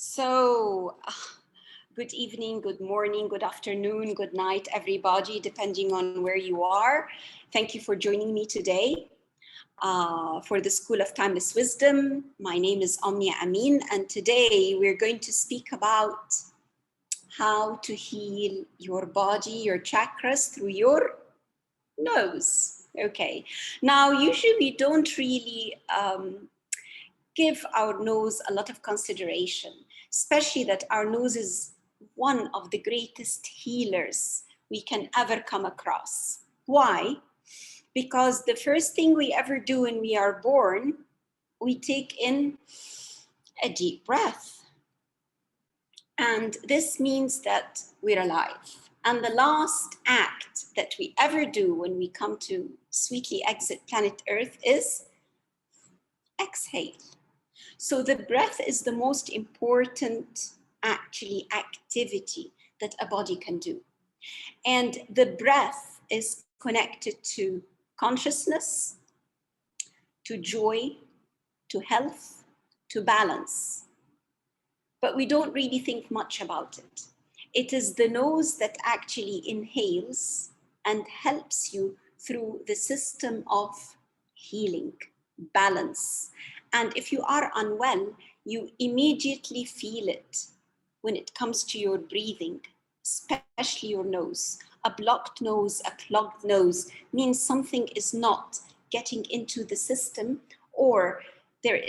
So, good evening, good morning, good afternoon, good night, everybody, depending on where you are. Thank you for joining me today for the School of Timeless Wisdom. My name is Omnia Amin, and today we're going to speak about how to heal your body, your chakras through your nose. Okay, now usually we don't really give our nose a lot of consideration, especially that our nose is one of the greatest healers we can ever come across. Why? Because the first thing we ever do when we are born, we take in a deep breath. And this means that we're alive. And the last act that we ever do when we come to sweetly exit planet Earth is exhale. So the breath is the most important activity that a body can do. And the breath is connected to consciousness, to joy, to health, to balance. But we don't really think much about it. It is the nose that actually inhales and helps you through the system of healing, balance. And if you are unwell, you immediately feel it when it comes to your breathing, especially your nose. A blocked nose, a clogged nose means something is not getting into the system, or there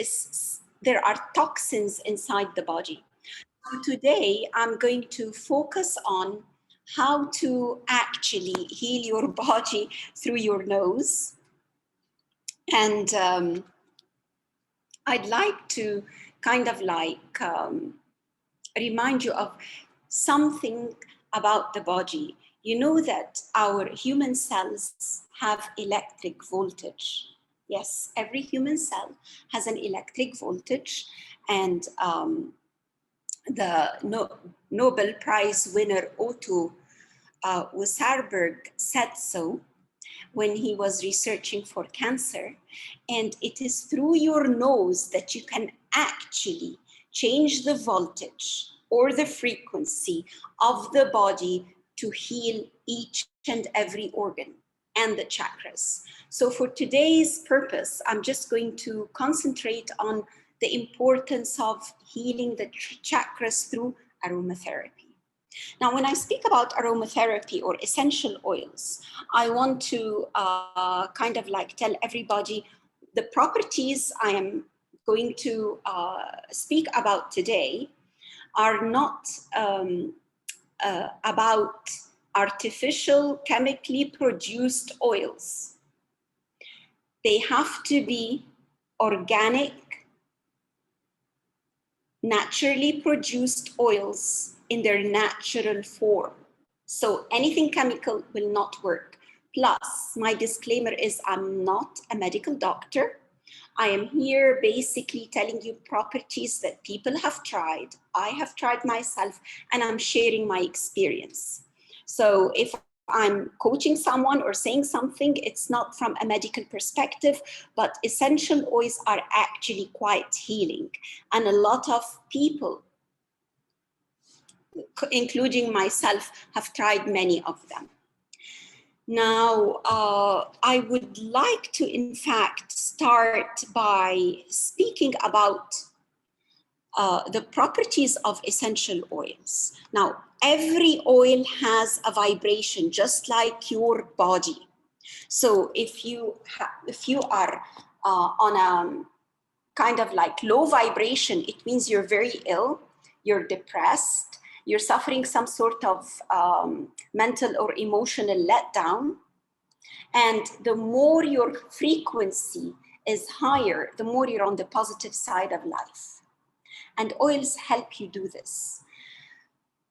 are toxins inside the body. So today, I'm going to focus on how to actually heal your body through your nose. And I'd like to kind of remind you of something about the body. You know that our human cells have electric voltage. Yes, every human cell has an electric voltage, and the Nobel Prize winner Otto Warburg said so when he was researching for cancer. And it is through your nose that you can actually change the voltage or the frequency of the body to heal each and every organ and the chakras. So for today's purpose, I'm just going to concentrate on the importance of healing the chakras through aromatherapy. Now, when I speak about aromatherapy or essential oils, I want to kind of like tell everybody the properties I am going to speak about today are not about artificial, chemically produced oils. They have to be organic, naturally produced oils in their natural form. So anything chemical will not work. Plus, my disclaimer is I'm not a medical doctor. I am here basically telling you properties that people have tried. I have tried myself, and I'm sharing my experience. So if I'm coaching someone or saying something, it's not from a medical perspective, but essential oils are actually quite healing. And a lot of people, including myself, have tried many of them. Now, I would like to, in fact, start by speaking about the properties of essential oils. Now, every oil has a vibration, just like your body. So if you are on a kind of like low vibration, it means you're very ill, you're depressed, you're suffering some sort of mental or emotional letdown. And the more your frequency is higher, the more you're on the positive side of life. And oils help you do this.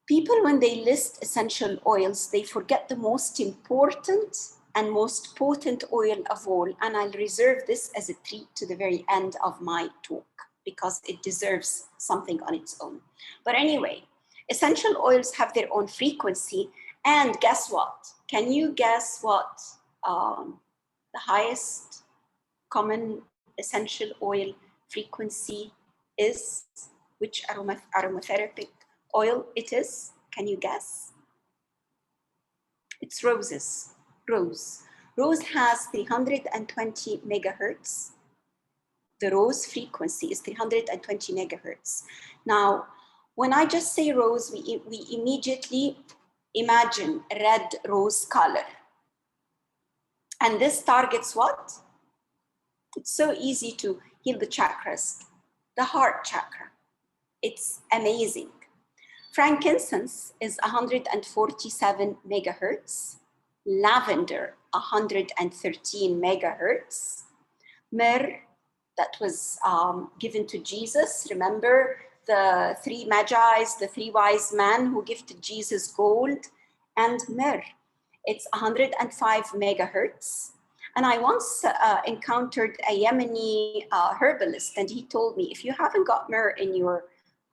People, when they list essential oils, they forget the most important and most potent oil of all. And I'll reserve this as a treat to the very end of my talk because it deserves something on its own. But anyway, essential oils have their own frequency. And guess what? Can you guess what the highest common essential oil frequency is? which aromatherapy oil it is? Can you guess? It's roses. Rose. Rose has 320 megahertz. The rose frequency is 320 megahertz. Now, when I just say rose, we immediately imagine red rose color. And this targets what? It's so easy to heal the chakras. The heart chakra. It's amazing. Frankincense is 147 megahertz. Lavender, 113 megahertz. Myrrh, that was given to Jesus. Remember the three magi's, the three wise men who gifted Jesus gold and myrrh. It's 105 megahertz. And I once encountered a Yemeni herbalist, and he told me, if you haven't got myrrh in your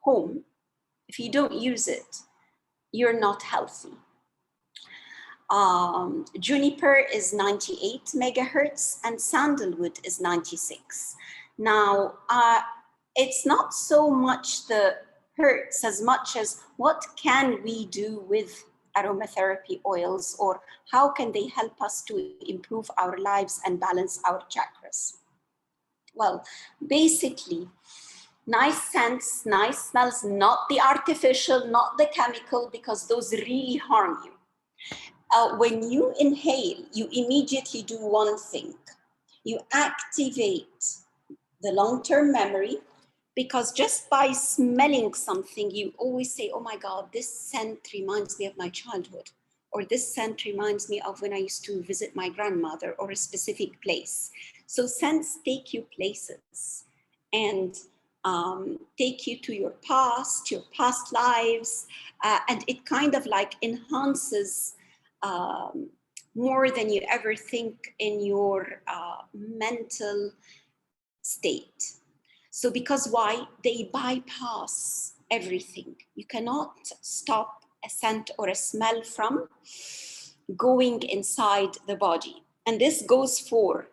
home, if you don't use it, you're not healthy. Juniper is 98 megahertz and sandalwood is 96. Now, it's not so much the hertz as much as what can we do with aromatherapy oils, or how can they help us to improve our lives and balance our chakras? Well, basically, nice scents, nice smells, not the artificial, not the chemical, because those really harm you. When you inhale, you immediately do one thing. You activate the long-term memory, because just by smelling something, you always say, oh my God, this scent reminds me of my childhood, or this scent reminds me of when I used to visit my grandmother or a specific place. So scents take you places and take you to your past lives, and it kind of like enhances more than you ever think in your mental state. So because why? They bypass everything. You cannot stop a scent or a smell from going inside the body. And this goes for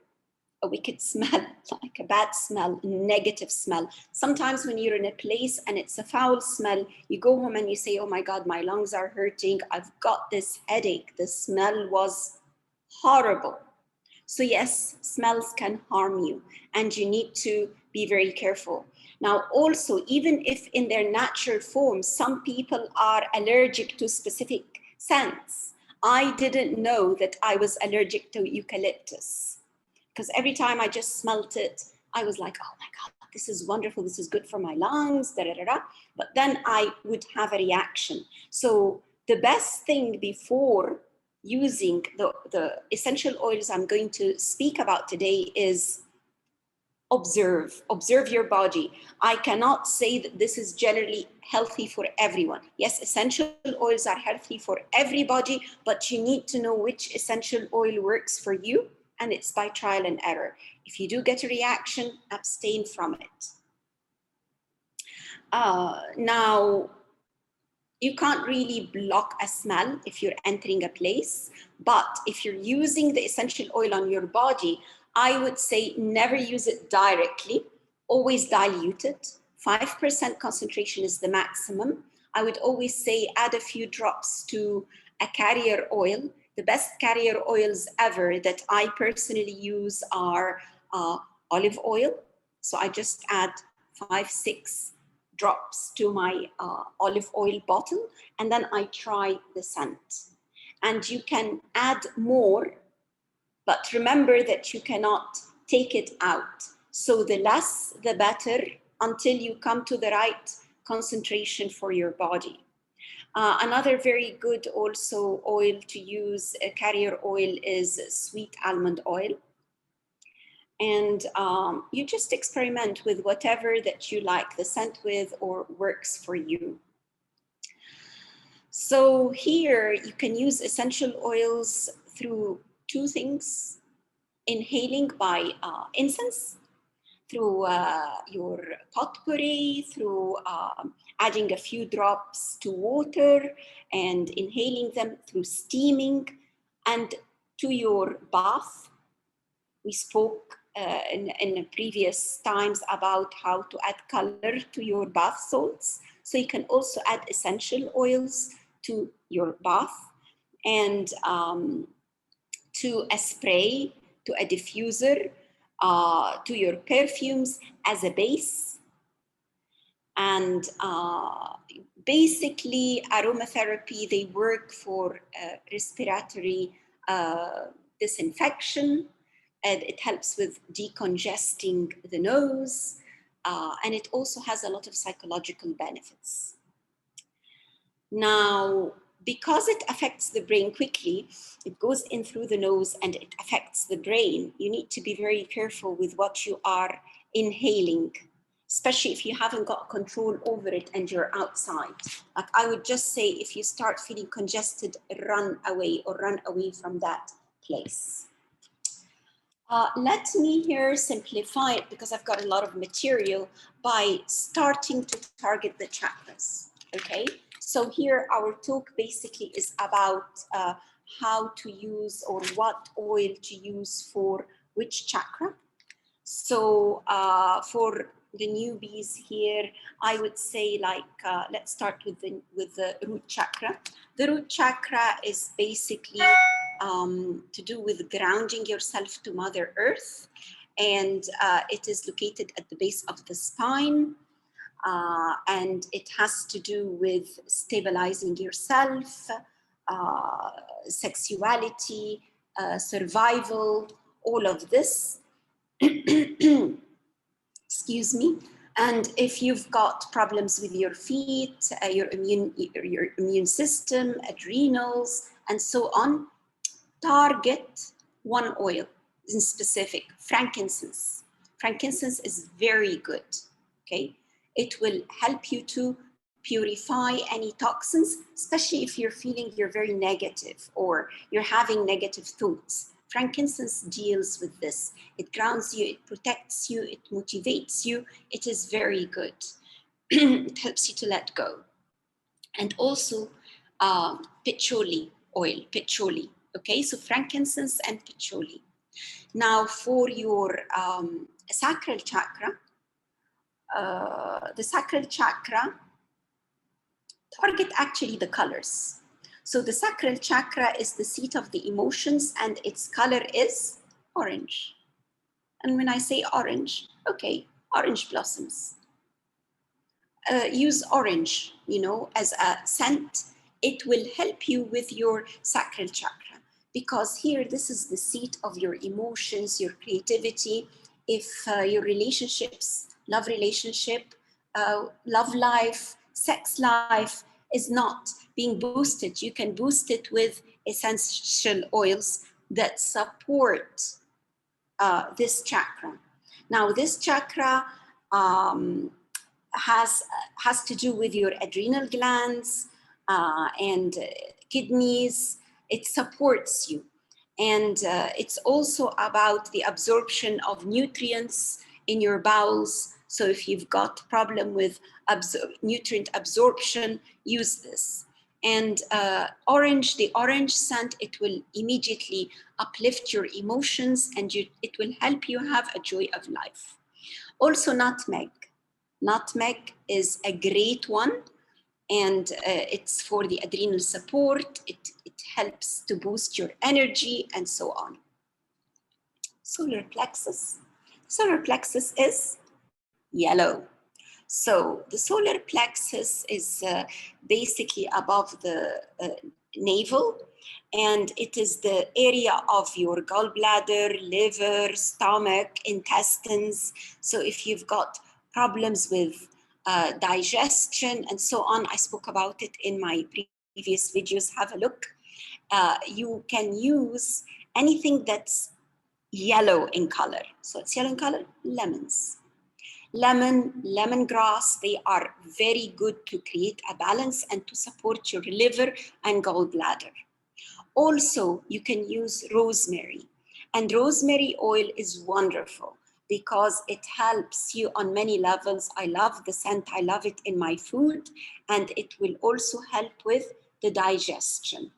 a wicked smell, like a bad smell, negative smell. Sometimes when you're in a place and it's a foul smell, you go home and you say, oh my God, my lungs are hurting. I've got this headache. The smell was horrible. So yes, smells can harm you and you need to be very careful. Now also, even if in their natural form, some people are allergic to specific scents. I didn't know that I was allergic to eucalyptus, because every time I just smelt it, I was like, oh my God, this is wonderful. This is good for my lungs, da, da, da, da. But then I would have a reaction. So the best thing before using the essential oils I'm going to speak about today is observe your body. I cannot say that this is generally healthy for everyone. Yes, essential oils are healthy for everybody, but you need to know which essential oil works for you, and it's by trial and error. If you do get a reaction, abstain from it. Now, you can't really block a smell if you're entering a place, but if you're using the essential oil on your body, I would say never use it directly, always dilute it. 5% concentration is the maximum. I would always say add a few drops to a carrier oil. The best carrier oils ever that I personally use are olive oil. So I just add 5-6 drops to my olive oil bottle, and then I try the scent. And you can add more, but remember that you cannot take it out. So the less, the better, until you come to the right concentration for your body. Another very good also oil to use, a carrier oil, is sweet almond oil. And you just experiment with whatever that you like the scent with or works for you. So here you can use essential oils through two things: inhaling by incense, through your potpourri, through adding a few drops to water and inhaling them through steaming, and to your bath. We spoke in previous times about how to add color to your bath salts. So you can also add essential oils to your bath, and to a spray, to a diffuser, to your perfumes as a base. And basically, aromatherapy, they work for respiratory disinfection, and it helps with decongesting the nose, and it also has a lot of psychological benefits. Now, because it affects the brain quickly, it goes in through the nose and it affects the brain. You need to be very careful with what you are inhaling, especially if you haven't got control over it and you're outside. Like, I would just say, if you start feeling congested, run away, or run away from that place. Let me here simplify it, because I've got a lot of material, by starting to target the chakras, okay? So here our talk basically is about how to use, or what oil to use for which chakra. So for the newbies here, I would say, like, let's start with the root chakra. The root chakra is basically to do with grounding yourself to Mother Earth, and it is located at the base of the spine, and it has to do with stabilizing yourself, sexuality, survival, all of this. Excuse me. And if you've got problems with your feet, your immune system, adrenals, and so on, target one oil in specific, frankincense. Frankincense is very good, okay? It will help you to purify any toxins, especially if you're feeling you're very negative or you're having negative thoughts. Frankincense deals with this. It grounds you, it protects you, it motivates you. It is very good. It helps you to let go. And also patchouli oil, patchouli. Okay, so frankincense and patchouli. Now for your sacral chakra, the sacral chakra, target actually the colors. So the sacral chakra is the seat of the emotions, and its color is orange. And when I say orange, okay, orange blossoms. Use orange, as a scent. It will help you with your sacral chakra, because here, this is the seat of your emotions, your creativity. If your relationships, love relationship, love life, sex life is not being boosted, you can boost it with essential oils that support this chakra. Now, this chakra has to do with your adrenal glands and kidneys. It supports you. And it's also about the absorption of nutrients in your bowels. So if you've got problem with nutrient absorption, use this. And orange, the orange scent, it will immediately uplift your emotions, and it will help you have a joy of life. Also nutmeg. Nutmeg is a great one, and it's for the adrenal support. It helps to boost your energy and so on. Solar plexus. Solar plexus is yellow. So the solar plexus is basically above the navel, and it is the area of your gallbladder, liver, stomach, intestines. So if you've got problems with digestion and so on, I spoke about it in my previous videos, have a look. You can use anything that's yellow in color. So it's yellow in color, lemons. Lemon, lemongrass, they are very good to create a balance and to support your liver and gallbladder. Also, you can use rosemary. And rosemary oil is wonderful because it helps you on many levels. I love the scent, I love it in my food, and it will also help with the digestion.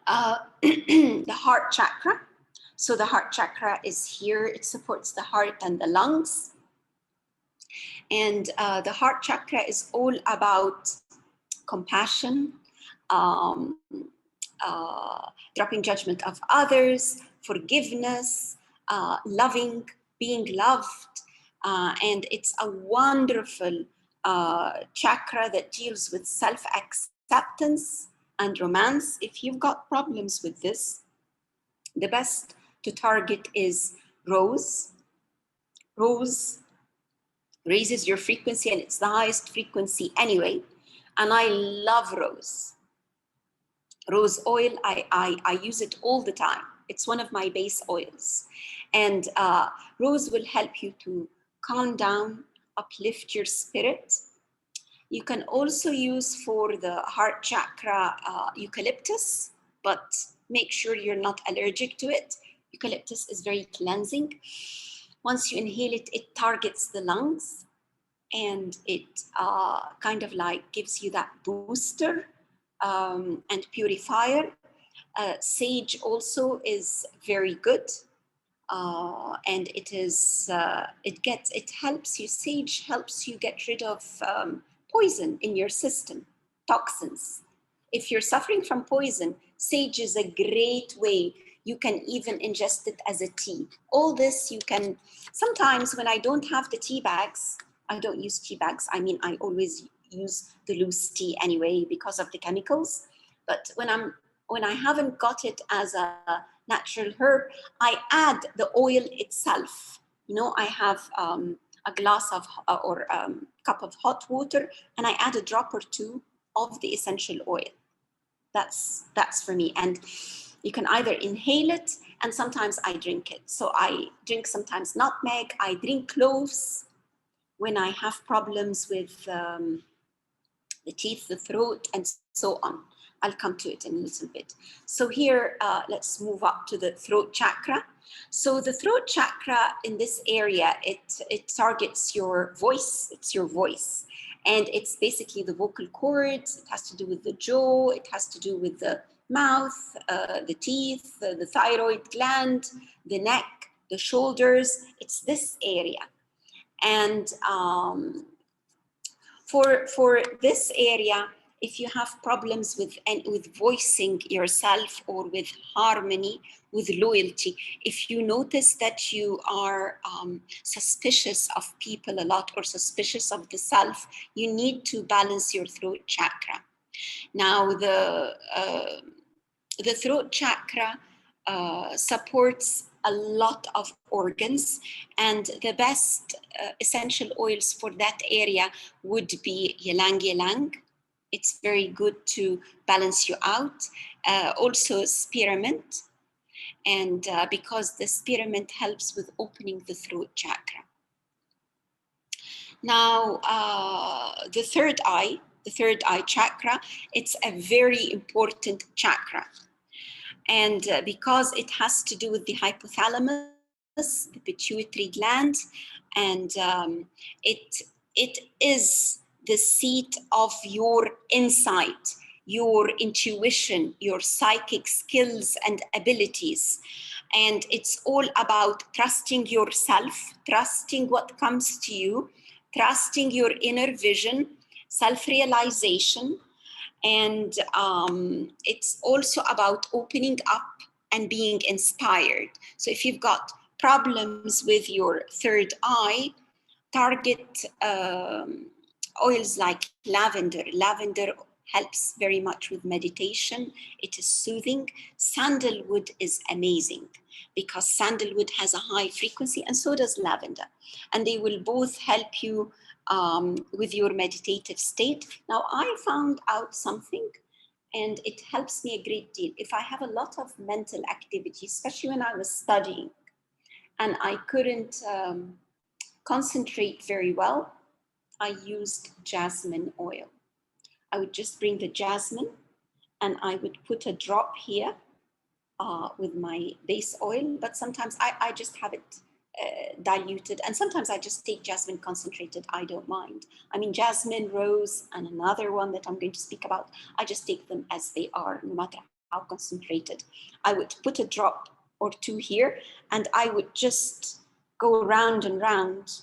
The heart chakra. So the heart chakra is here. It supports the heart and the lungs. And the heart chakra is all about compassion, um, dropping judgment of others, forgiveness, loving, being loved. And it's a wonderful chakra that deals with self-acceptance and romance. If you've got problems with this, the best to target is rose. Rose raises your frequency, and it's the highest frequency anyway. And I love rose. Rose oil, I use it all the time. It's one of my base oils. And rose will help you to calm down, uplift your spirit. You can also use for the heart chakra eucalyptus, but make sure you're not allergic to it. Eucalyptus is very cleansing. Once you inhale it, it targets the lungs, and it kind of like gives you that booster and purifier. Sage also is very good, and it is it helps you. Sage helps you get rid of poison in your system, toxins. If you're suffering from poison, sage is a great way. You can even ingest it as a tea. All this you can. Sometimes when I don't have the tea bags, I don't use tea bags. I mean, I always use the loose tea anyway because of the chemicals. But when I haven't got it as a natural herb, I add the oil itself. You know, I have a glass of or cup of hot water, and I add a drop or two of the essential oil. That's for me. And you can either inhale it, and sometimes I drink it. So I drink sometimes nutmeg, I drink cloves when I have problems with the teeth, the throat, and so on. I'll come to it in a little bit. So here, let's move up to the throat chakra. So the throat chakra in this area, it targets your voice. It's your voice. And it's basically the vocal cords. It has to do with the jaw. It has to do with the mouth, the teeth, the thyroid gland, the neck, the shoulders. It's this area. And for this area, if you have problems with voicing yourself or with harmony, with loyalty, if you notice that you are suspicious of people a lot or suspicious of the self, you need to balance your throat chakra. Now, the throat chakra supports a lot of organs, and the best essential oils for that area would be ylang ylang. It's very good to balance you out. Also spearmint, and because the spearmint helps with opening the throat chakra. Now, the third eye chakra, it's a very important chakra. And because it has to do with the hypothalamus, the pituitary gland, and it is the seat of your insight, your intuition, your psychic skills and abilities. And it's all about trusting yourself, trusting what comes to you, trusting your inner vision, self-realization. And it's also about opening up and being inspired. So if you've got problems with your third eye, target oils like lavender. Lavender helps very much with meditation. It is soothing. Sandalwood is amazing because sandalwood has a high frequency, and so does lavender. And they will both help you with your meditative state. Now, I found out something, and it helps me a great deal. If I have a lot of mental activity, especially when I was studying, and I couldn't concentrate very well, I used jasmine oil. I would just bring the jasmine, and I would put a drop here with my base oil, but sometimes I just have it diluted, and sometimes I just take jasmine concentrated. I don't mind. I mean, jasmine, rose, and another one that I'm going to speak about, I just take them as they are, no matter how concentrated. I would put a drop or two here, and I would just go round and round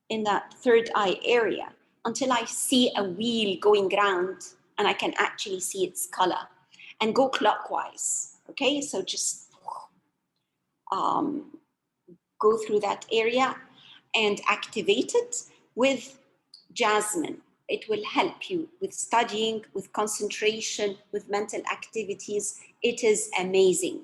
in that third eye area until I see a wheel going round and I can actually see its color, and go clockwise. Okay, so just go through that area and activate it with jasmine. It will help you with studying, with concentration, with mental activities. It is amazing.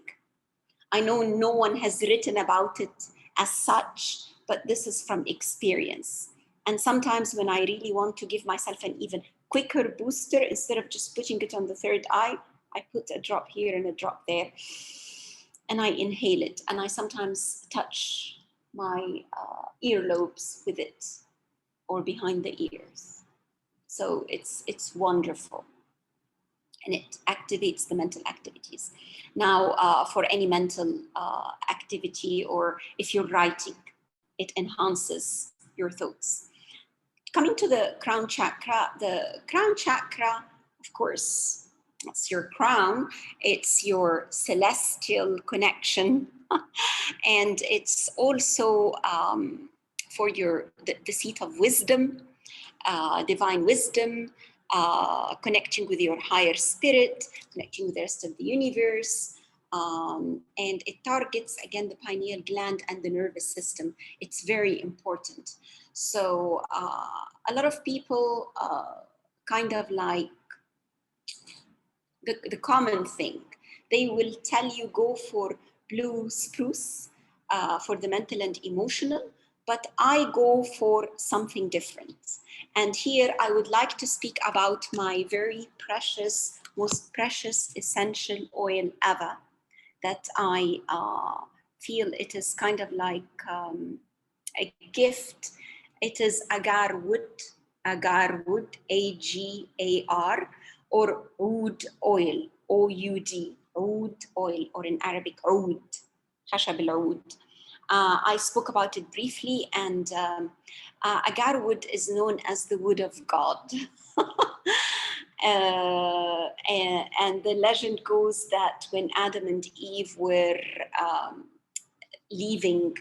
I know no one has written about it as such, but this is from experience. And sometimes when I really want to give myself an even quicker booster, instead of just putting it on the third eye, I put a drop here and a drop there, and I inhale it. And I sometimes touch my earlobes with it, or behind the ears. So it's wonderful. And it activates the mental activities. Now, for any mental activity, or if you're writing, it enhances your thoughts. Coming to the crown chakra, of course, it's your crown. It's your celestial connection. And it's also for the seat of wisdom, divine wisdom, connecting with your higher spirit, connecting with the rest of the universe. And it targets, again, the pineal gland and the nervous system. It's very important. So a lot of people kind of like the common thing, they will tell you go for blue spruce for the mental and emotional, but I go for something different. And here I would like to speak about my very precious, most precious essential oil ever, that I feel it is kind of like a gift. It is agar wood, A-G-A-R, or oud oil, O-U-D, oud oil, or in Arabic, oud, khashab al-oud. I spoke about it briefly, and agar wood is known as the wood of God. And the legend goes that when Adam and Eve were leaving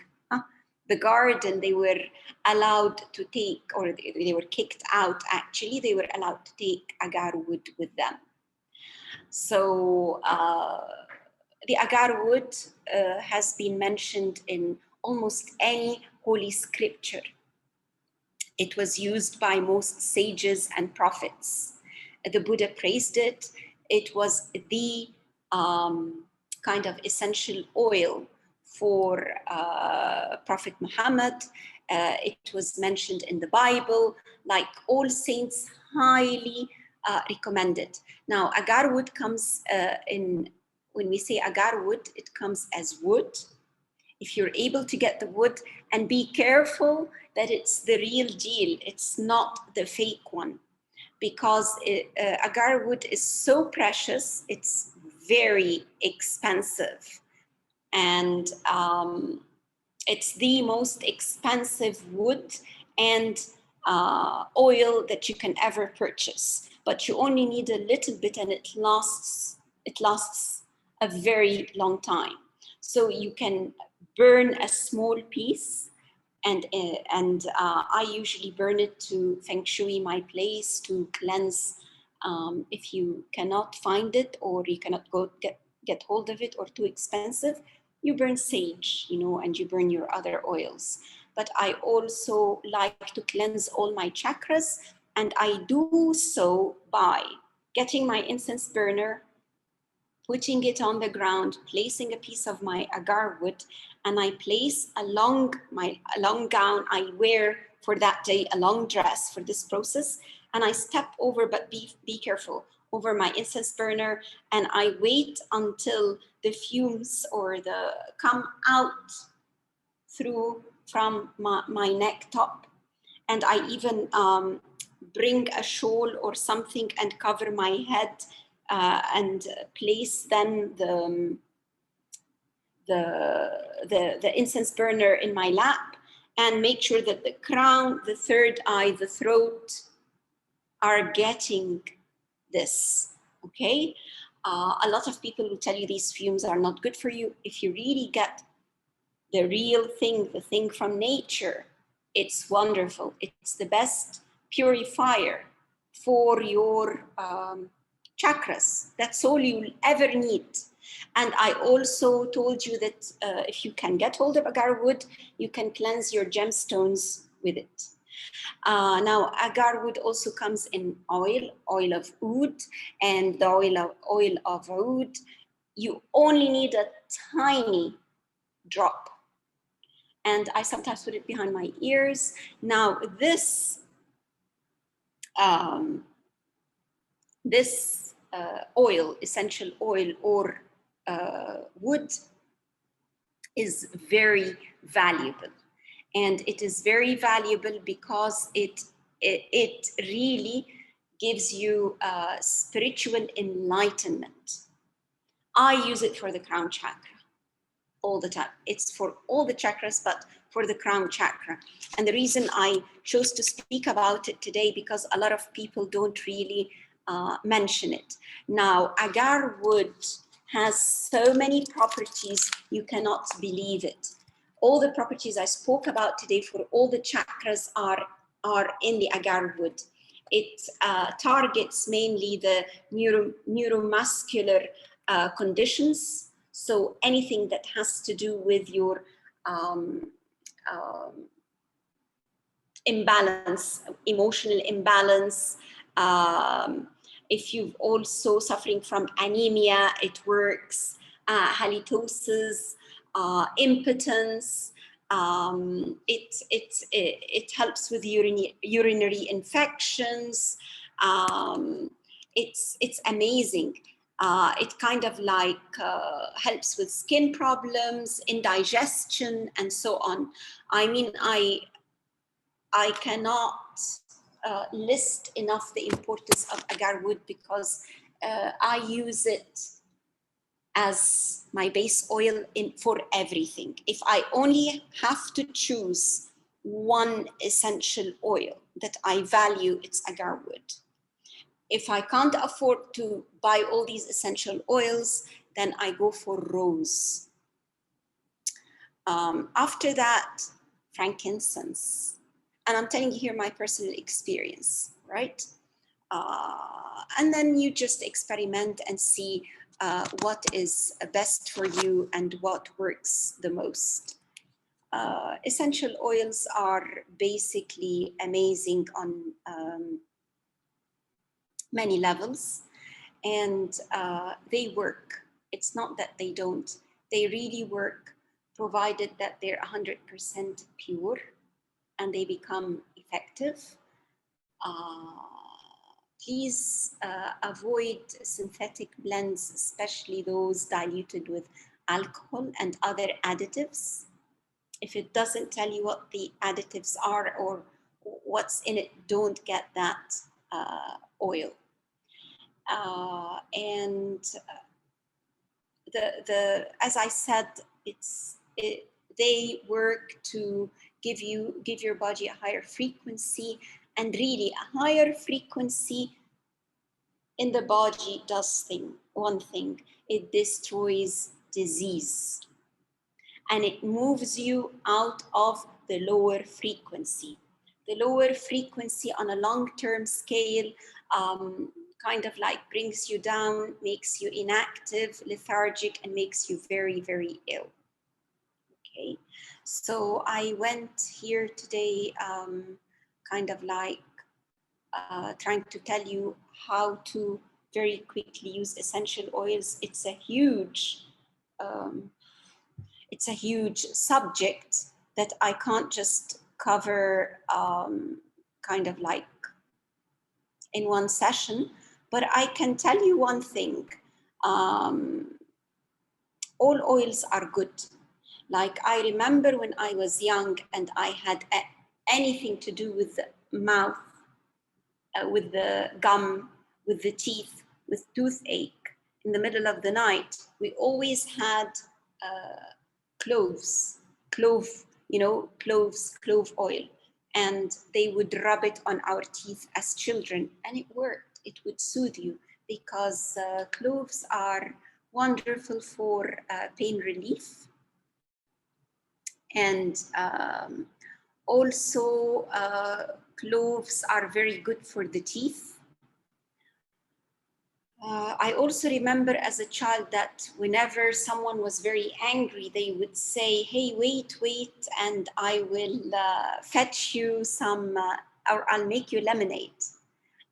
the garden, they were allowed to take, or they were kicked out, actually, they were allowed to take agar wood with them. So the agar wood has been mentioned in almost any holy scripture. It was used by most sages and prophets. The Buddha praised it. It was the kind of essential oil for Prophet Muhammad. It was mentioned in the Bible, like all saints highly recommended. Now, agar wood comes when we say agar wood, it comes as wood. If you're able to get the wood, and be careful that it's the real deal, it's not the fake one, because agar wood is so precious, it's very expensive. And it's the most expensive wood and oil that you can ever purchase. But you only need a little bit, and it lasts a very long time. So you can burn a small piece, and I usually burn it to feng shui my place, to cleanse. If you cannot find it, or you cannot go get hold of it, or too expensive, you burn sage, and you burn your other oils. But I also like to cleanse all my chakras, and I do so by getting my incense burner, putting it on the ground, placing a piece of my agar wood, and I place a long gown I wear for that day, a long dress for this process, and I step over, but be careful, over my incense burner, and I wait until the fumes come out from my neck top, and I even bring a shawl or something and cover my head, and place then the incense burner in my lap, and make sure that the crown, the third eye, the throat are getting this, okay? A lot of people will tell you these fumes are not good for you. If you really get the real thing, the thing from nature, it's wonderful. It's the best purifier for your chakras. That's all you'll ever need. And I also told you that if you can get hold of agar wood, you can cleanse your gemstones with it. Now, agar wood also comes in oil of oud, and the oil of oud, you only need a tiny drop. And I sometimes put it behind my ears. Now, this oil, essential oil or wood, is very valuable. And it is very valuable because it really gives you spiritual enlightenment. I use it for the crown chakra all the time. It's for all the chakras, but for the crown chakra. And the reason I chose to speak about it today, because a lot of people don't really mention it. Now, agar wood has so many properties, you cannot believe it. All the properties I spoke about today for all the chakras are in the agar wood. It targets mainly the neuromuscular conditions. So anything that has to do with your imbalance, emotional imbalance. If you've also suffering from anemia, it works. Halitosis, impotence. It helps with urinary infections. It's amazing. It kind of like helps with skin problems, indigestion, and so on. I mean, I cannot list enough the importance of agar wood, because I use it as my base oil for everything. If I only have to choose one essential oil that I value, it's agar wood. If I can't afford to buy all these essential oils, then I go for rose. After that, frankincense. And I'm telling you here my personal experience, right? And then you just experiment and see what is best for you and what works the most. Essential oils are basically amazing on many levels, and they work. It's not that they don't. They really work, provided that they're 100% pure and they become effective. Please avoid synthetic blends, especially those diluted with alcohol and other additives. If it doesn't tell you what the additives are or what's in it, don't get that oil. And as I said, they work to give your body a higher frequency, and really a higher frequency in the body does one thing: it destroys disease, and it moves you out of the lower frequency. The lower frequency on a long-term scale kind of like brings you down, makes you inactive, lethargic, and makes you very, very ill. Okay, so I went here today kind of like trying to tell you how to very quickly use essential oils. It's a huge subject that I can't just cover kind of like in one session, but I can tell you one thing. All oils are good. Like I remember when I was young and I had anything to do with the mouth, with the gum, with the teeth, with toothache in the middle of the night, we always had clove oil, and they would rub it on our teeth as children, and it worked. It would soothe you. because cloves are wonderful for pain relief. And also cloves are very good for the teeth. I also remember as a child that whenever someone was very angry, they would say, hey, wait, and I will fetch you some, or I'll make you lemonade.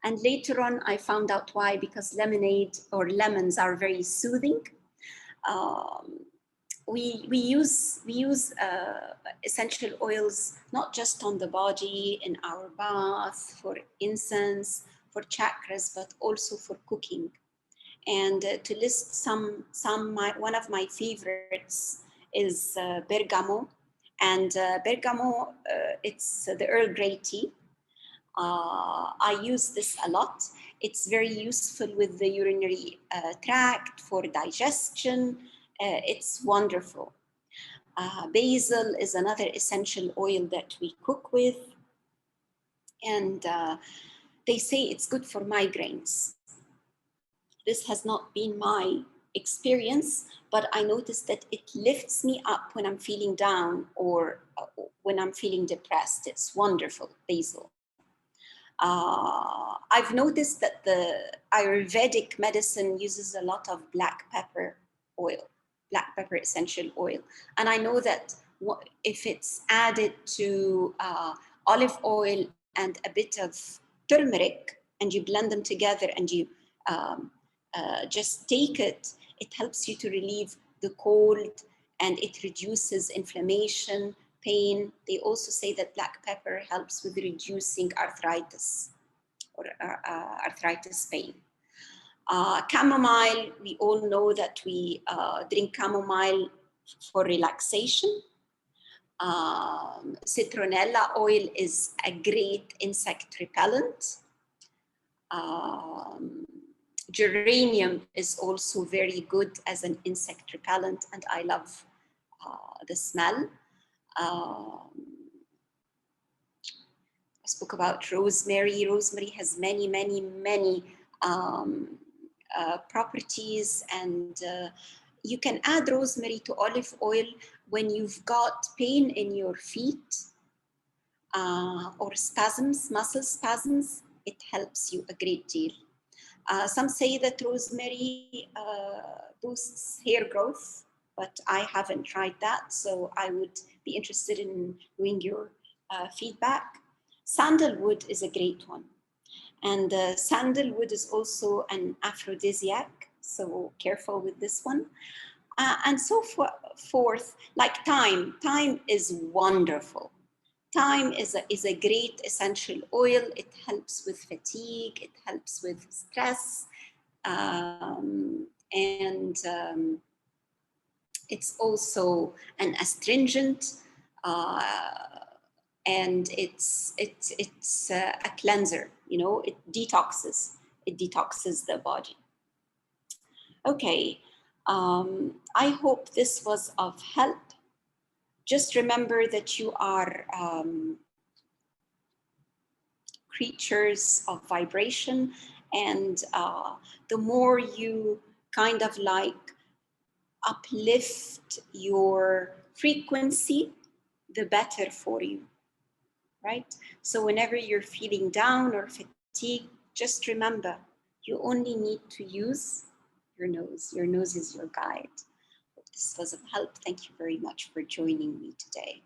And later on, I found out why, because lemonade or lemons are very soothing. We use essential oils, not just on the body, in our bath, for incense, for chakras, but also for cooking. And to list one of my favorites is bergamot. And bergamot, it's the Earl Grey tea. I use this a lot. It's very useful with the urinary tract for digestion. It's wonderful. Basil is another essential oil that we cook with. And they say it's good for migraines. This has not been my experience, but I noticed that it lifts me up when I'm feeling down or when I'm feeling depressed. It's wonderful, basil. I've noticed that the Ayurvedic medicine uses a lot of black pepper oil, black pepper essential oil. And I know that if it's added to olive oil and a bit of turmeric, and you blend them together and you just take it, it helps you to relieve the cold and it reduces inflammation, pain. They also say that black pepper helps with reducing arthritis or arthritis pain. Chamomile, we all know that we drink chamomile for relaxation. Citronella oil is a great insect repellent. Geranium is also very good as an insect repellent, and I love the smell. I spoke about rosemary. Rosemary has many, many, many properties, and you can add rosemary to olive oil when you've got pain in your feet or spasms, muscle spasms. It helps you a great deal. Some say that rosemary boosts hair growth, but I haven't tried that, so I would be interested in knowing your feedback. Sandalwood is a great one. And sandalwood is also an aphrodisiac, so careful with this one. And so forth, like thyme. Thyme is wonderful. Thyme is a great essential oil. It helps with fatigue, it helps with stress, and it's also an astringent, and it's a cleanser. You know, it detoxes the body. Okay, I hope this was of help. Just remember that you are creatures of vibration, and the more you kind of like uplift your frequency, the better for you, right? So whenever you're feeling down or fatigued, just remember, you only need to use your nose. Your nose is your guide. Hope this was of help. Thank you very much for joining me today.